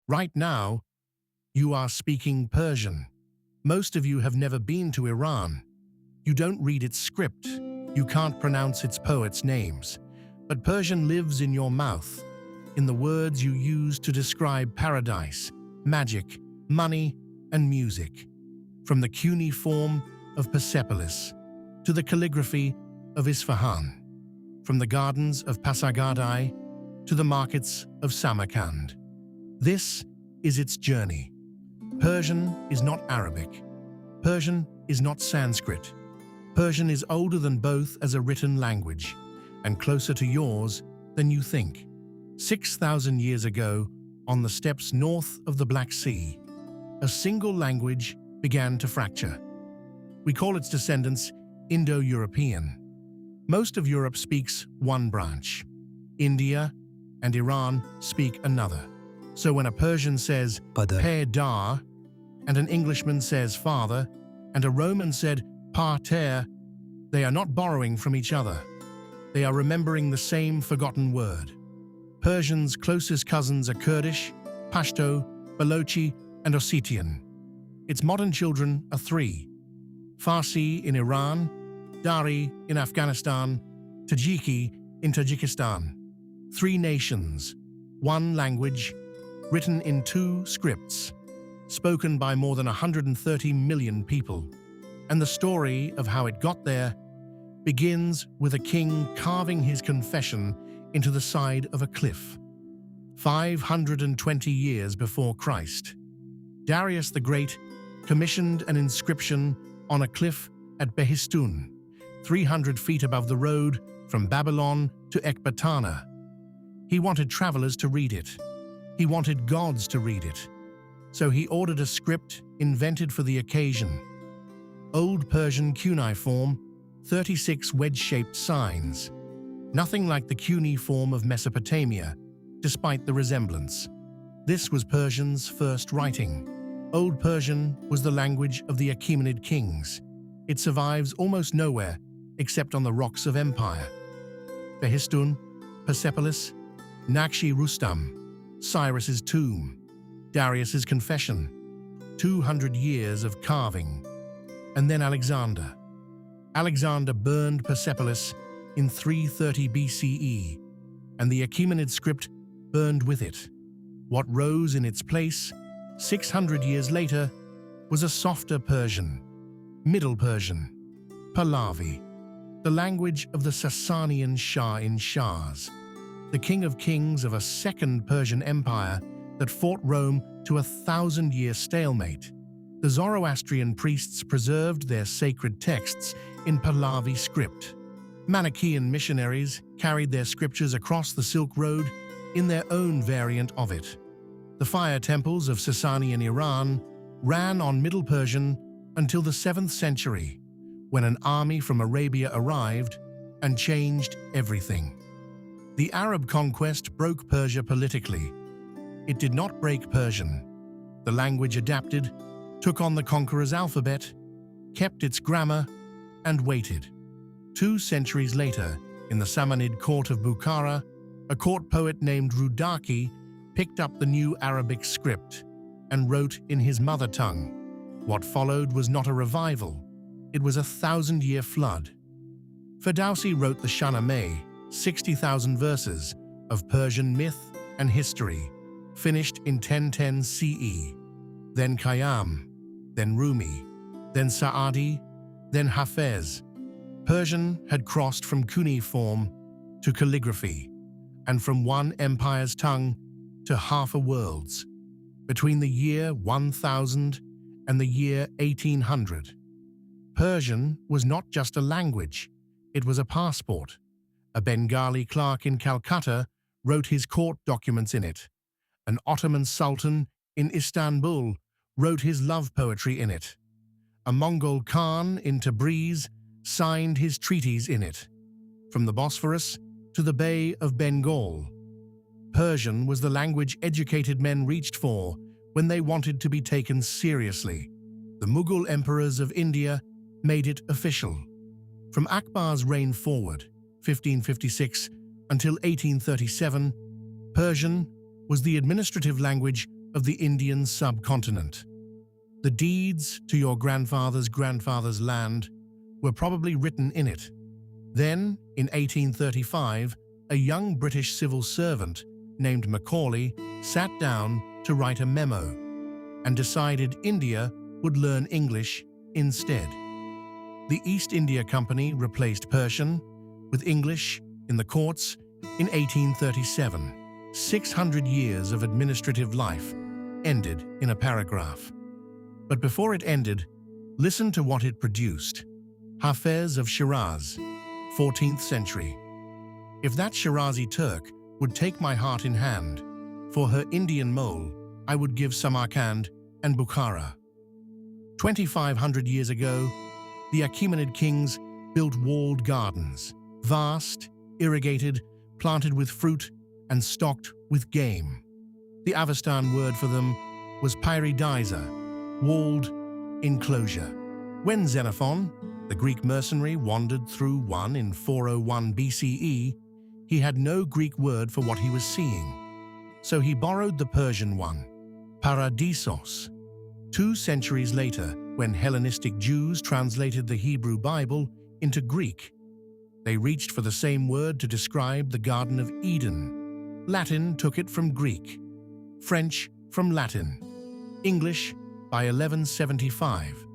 Right now, you are speaking Persian. Most of you have never been to Iran. You don't read its script. You can't pronounce its poets' names. But Persian lives in your mouth, in the words you use to describe paradise, magic, money, and music. From the cuneiform of Persepolis to the calligraphy of Isfahan, from the gardens of Pasargadae to the markets of Samarkand. This is its journey. Persian is not Arabic. Persian is not Sanskrit. Persian is older than both as a written language, and closer to yours than you think. 6,000 years ago, on the steppes north of the Black Sea, a single language began to fracture. We call its descendants Indo-European. Most of Europe speaks one branch. India and Iran speak another. So when a Persian says "per-dar" and an Englishman says "father" and a Roman said "pater," they are not borrowing from each other. They are remembering the same forgotten word. Persian's closest cousins are Kurdish, Pashto, Balochi, and Ossetian. Its modern children are three: Farsi in Iran, Dari in Afghanistan, Tajiki in Tajikistan. Three nations, one language, written in two scripts, spoken by more than 130 million people. And the story of how it got there begins with a king carving his confession into the side of a cliff. 520 years before Christ, Darius the Great commissioned an inscription on a cliff at Behistun, 300 feet above the road from Babylon to Ecbatana. He wanted travelers to read it. He wanted gods to read it. So he ordered a script invented for the occasion. Old Persian cuneiform, 36 wedge-shaped signs. Nothing like the cuneiform of Mesopotamia, despite the resemblance. This was Persian's first writing. Old Persian was the language of the Achaemenid kings. It survives almost nowhere except on the rocks of empire. Behistun, Persepolis, Nakshi Rustam, Cyrus's tomb, Darius's confession, 200 years of carving. And then Alexander. Alexander burned Persepolis in 330 BCE, and the Achaemenid script burned with it. What rose in its place, 600 years later, was a softer Persian, Middle Persian, Pahlavi, the language of the Sasanian Shah-in-Shahs, the king of kings of a second Persian empire that fought Rome to a 1,000-year stalemate. The Zoroastrian priests preserved their sacred texts in Pahlavi script. Manichaean missionaries carried their scriptures across the Silk Road in their own variant of it. The fire temples of Sasanian Iran ran on Middle Persian until the 7th century, when an army from Arabia arrived and changed everything. The Arab conquest broke Persia politically. It did not break Persian. The language adapted, took on the conqueror's alphabet, kept its grammar, and waited. 2 centuries later, in the Samanid court of Bukhara, a court poet named Rudaki picked up the new Arabic script and wrote in his mother tongue. What followed was not a revival, it was a 1,000-year flood. Ferdowsi wrote the Shahnameh, 60,000 verses of Persian myth and history, finished in 1010 CE. Then Khayyam, then Rumi, then Sa'adi, then Hafez. Persian had crossed from cuneiform to calligraphy, and from one empire's tongue to half a world's. Between the year 1000 and the year 1800, Persian was not just a language, it was a passport. A Bengali clerk in Calcutta wrote his court documents in it. An Ottoman sultan in Istanbul wrote his love poetry in it. A Mongol Khan in Tabriz signed his treaties in it. From the Bosphorus to the Bay of Bengal, Persian was the language educated men reached for when they wanted to be taken seriously. The Mughal emperors of India made it official. From Akbar's reign forward, 1556 until 1837, Persian was the administrative language of the Indian subcontinent. The deeds to your grandfather's grandfather's land were probably written in it. Then, in 1835, a young British civil servant named Macaulay sat down to write a memo and decided India would learn English instead. The East India Company replaced Persian with English in the courts in 1837. 600 years of administrative life ended in a paragraph. But before it ended, listen to what it produced. Hafez of Shiraz, 14th century. If that Shirazi Turk would take my heart in hand, for her Indian mole, I would give Samarkand and Bukhara. 2,500 years ago, the Achaemenid kings built walled gardens, vast, irrigated, planted with fruit, and stocked with game. The Avestan word for them was Pyridiza, walled enclosure. When Xenophon, the Greek mercenary, wandered through one in 401 BCE, he had no Greek word for what he was seeing. So he borrowed the Persian one, paradisos. 2 centuries later, when Hellenistic Jews translated the Hebrew Bible into Greek, they reached for the same word to describe the Garden of Eden. Latin took it from Greek, French from Latin, English by 1175.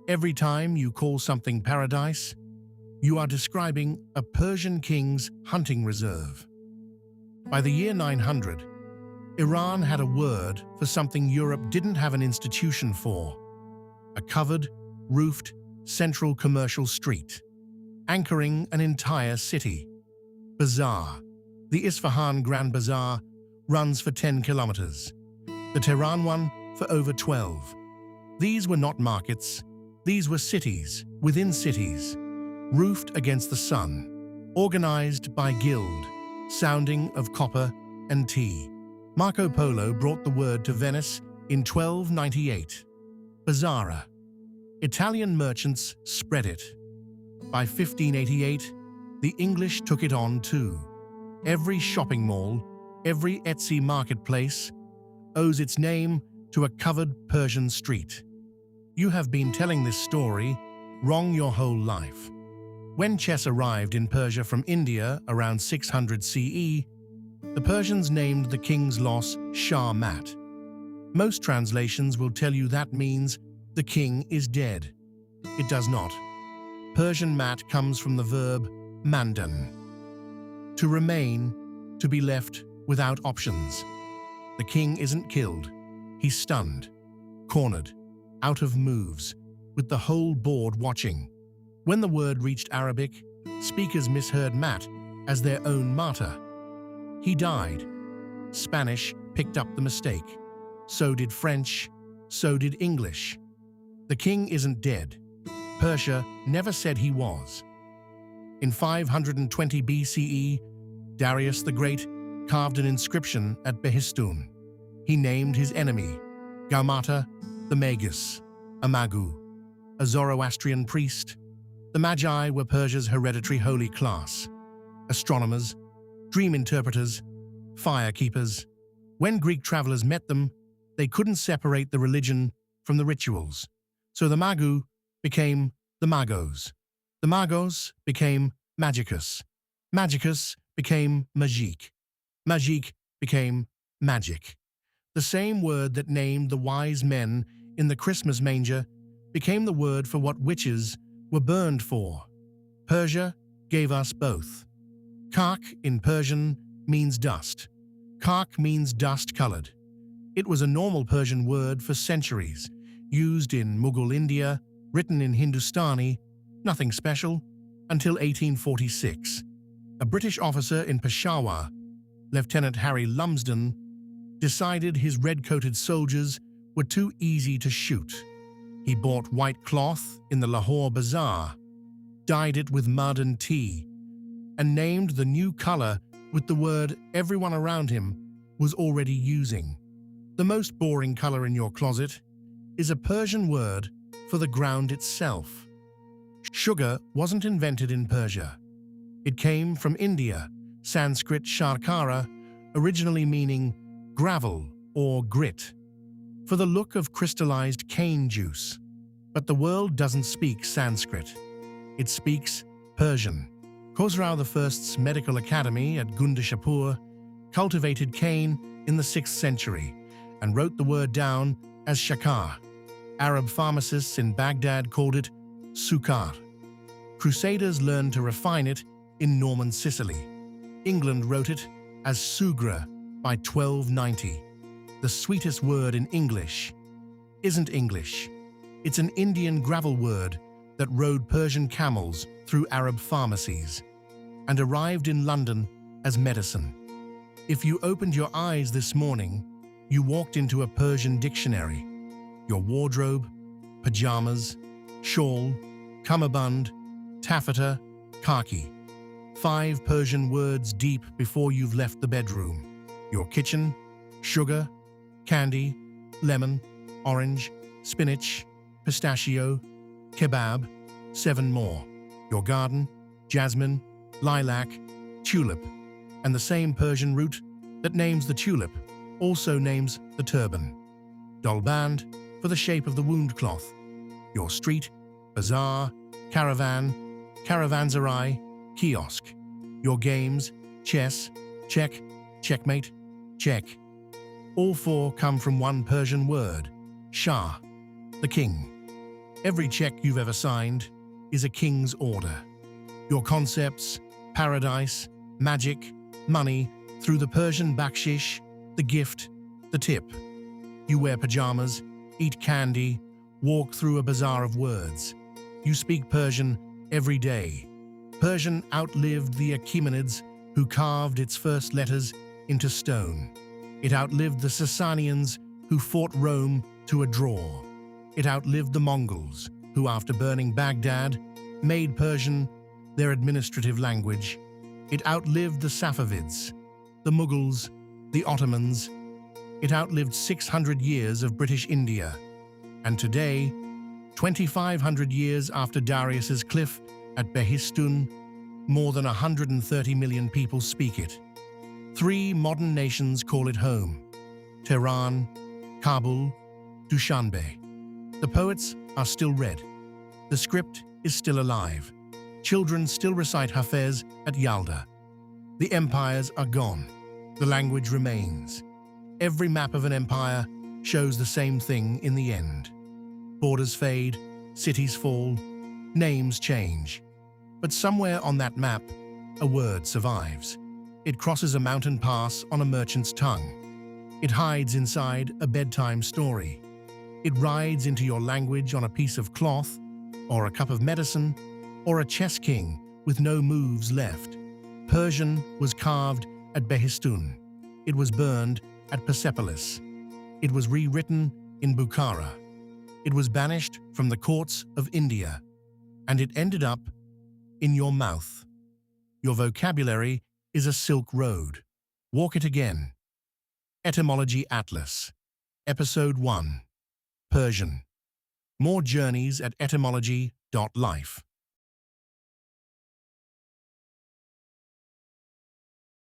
Every time you call something paradise, you are describing a Persian king's hunting reserve. By the year 900, Iran had a word for something Europe didn't have an institution for: a covered, roofed, central commercial street, anchoring an entire city. Bazaar. The Isfahan Grand Bazaar runs for 10 kilometers. The Tehran one for over 12. These were not markets. These were cities within cities, roofed against the sun, organized by guild, sounding of copper and tea. Marco Polo brought the word to Venice in 1298. Bazaar. Italian merchants spread it. By 1588, the English took it on too. Every shopping mall, every Etsy marketplace owes its name to a covered Persian street. You have been telling this story wrong your whole life. When chess arrived in Persia from India around 600 CE, the Persians named the king's loss Shah Mat. Most translations will tell you that means the king is dead. It does not. Persian mat comes from the verb mandan, to remain, to be left without options. The king isn't killed. He's stunned, cornered, out of moves, with the whole board watching. When the word reached Arabic, speakers misheard mat as their own martyr. He died. Spanish picked up the mistake. So did French. So did English. The king isn't dead. Persia never said he was. In 520 BCE, Darius the Great carved an inscription at Behistun. He named his enemy Gaumata the Magus, a Magu, a Zoroastrian priest. The Magi were Persia's hereditary holy class. Astronomers, dream interpreters, fire keepers. When Greek travelers met them, they couldn't separate the religion from the rituals. So the Magu became the Magos. The Magos became Magicus. Magicus became Magique. Magique became magic. The same word that named the wise men in the Christmas manger became the word for what witches were burned for. Persia gave us both. Khaki in Persian means dust. Khaki means dust-colored. It was a normal Persian word for centuries, used in Mughal India, written in Hindustani, nothing special, until 1846. A British officer in Peshawar, Lieutenant Harry Lumsden, decided his red-coated soldiers were too easy to shoot. He bought white cloth in the Lahore Bazaar, dyed it with mud and tea, and named the new color with the word everyone around him was already using. The most boring color in your closet is a Persian word for the ground itself. Sugar wasn't invented in Persia. It came from India, Sanskrit sharkara, originally meaning gravel or grit. for the look of crystallized cane juice. But the world doesn't speak Sanskrit. It speaks Persian. Khosrau I's medical academy at Gundashapur cultivated cane in the 6th century and wrote the word down as shakar. Arab pharmacists in Baghdad called it sukar. Crusaders learned to refine it in Norman Sicily. England wrote it as sugra by 1290. The sweetest word in English isn't English. It's an Indian gravel word that rode Persian camels through Arab pharmacies and arrived in London as medicine. If you opened your eyes this morning, you walked into a Persian dictionary. Your wardrobe, pajamas, shawl, cummerbund, taffeta, khaki. 5 Persian words deep before you've left the bedroom. Your kitchen, sugar, candy, lemon, orange, spinach, pistachio, kebab, 7 more. Your garden, jasmine, lilac, tulip, and the same Persian root that names the tulip also names the turban. Dolband for the shape of the wound cloth. Your street, bazaar, caravan, caravanserai, kiosk. Your games, chess, check, checkmate, check. All 4 come from one Persian word, Shah, the king. Every check you've ever signed is a king's order. Your concepts, paradise, magic, money, through the Persian bakshish, the gift, the tip. You wear pajamas, eat candy, walk through a bazaar of words. You speak Persian every day. Persian outlived the Achaemenids, who carved its first letters into stone. It outlived the Sasanians, who fought Rome to a draw. It outlived the Mongols, who after burning Baghdad, made Persian their administrative language. It outlived the Safavids, the Mughals, the Ottomans. It outlived 600 years of British India. And today, 2,500 years after Darius's cliff at Behistun, more than 130 million people speak it. 3 modern nations call it home: Tehran, Kabul, Dushanbe. The poets are still read. The script is still alive. Children still recite Hafez at Yalda. The empires are gone. The language remains. Every map of an empire shows the same thing in the end. Borders fade, cities fall, names change. But somewhere on that map, a word survives. It crosses a mountain pass on a merchant's tongue. It hides inside a bedtime story. It rides into your language on a piece of cloth, or a cup of medicine, or a chess king with no moves left. Persian was carved at Behistun. It was burned at Persepolis. It was rewritten in Bukhara. It was banished from the courts of India. And it ended up in your mouth. Your vocabulary is a silk road. Walk it again. Etymology Atlas. Episode 1. Persian. More journeys at etymology.life.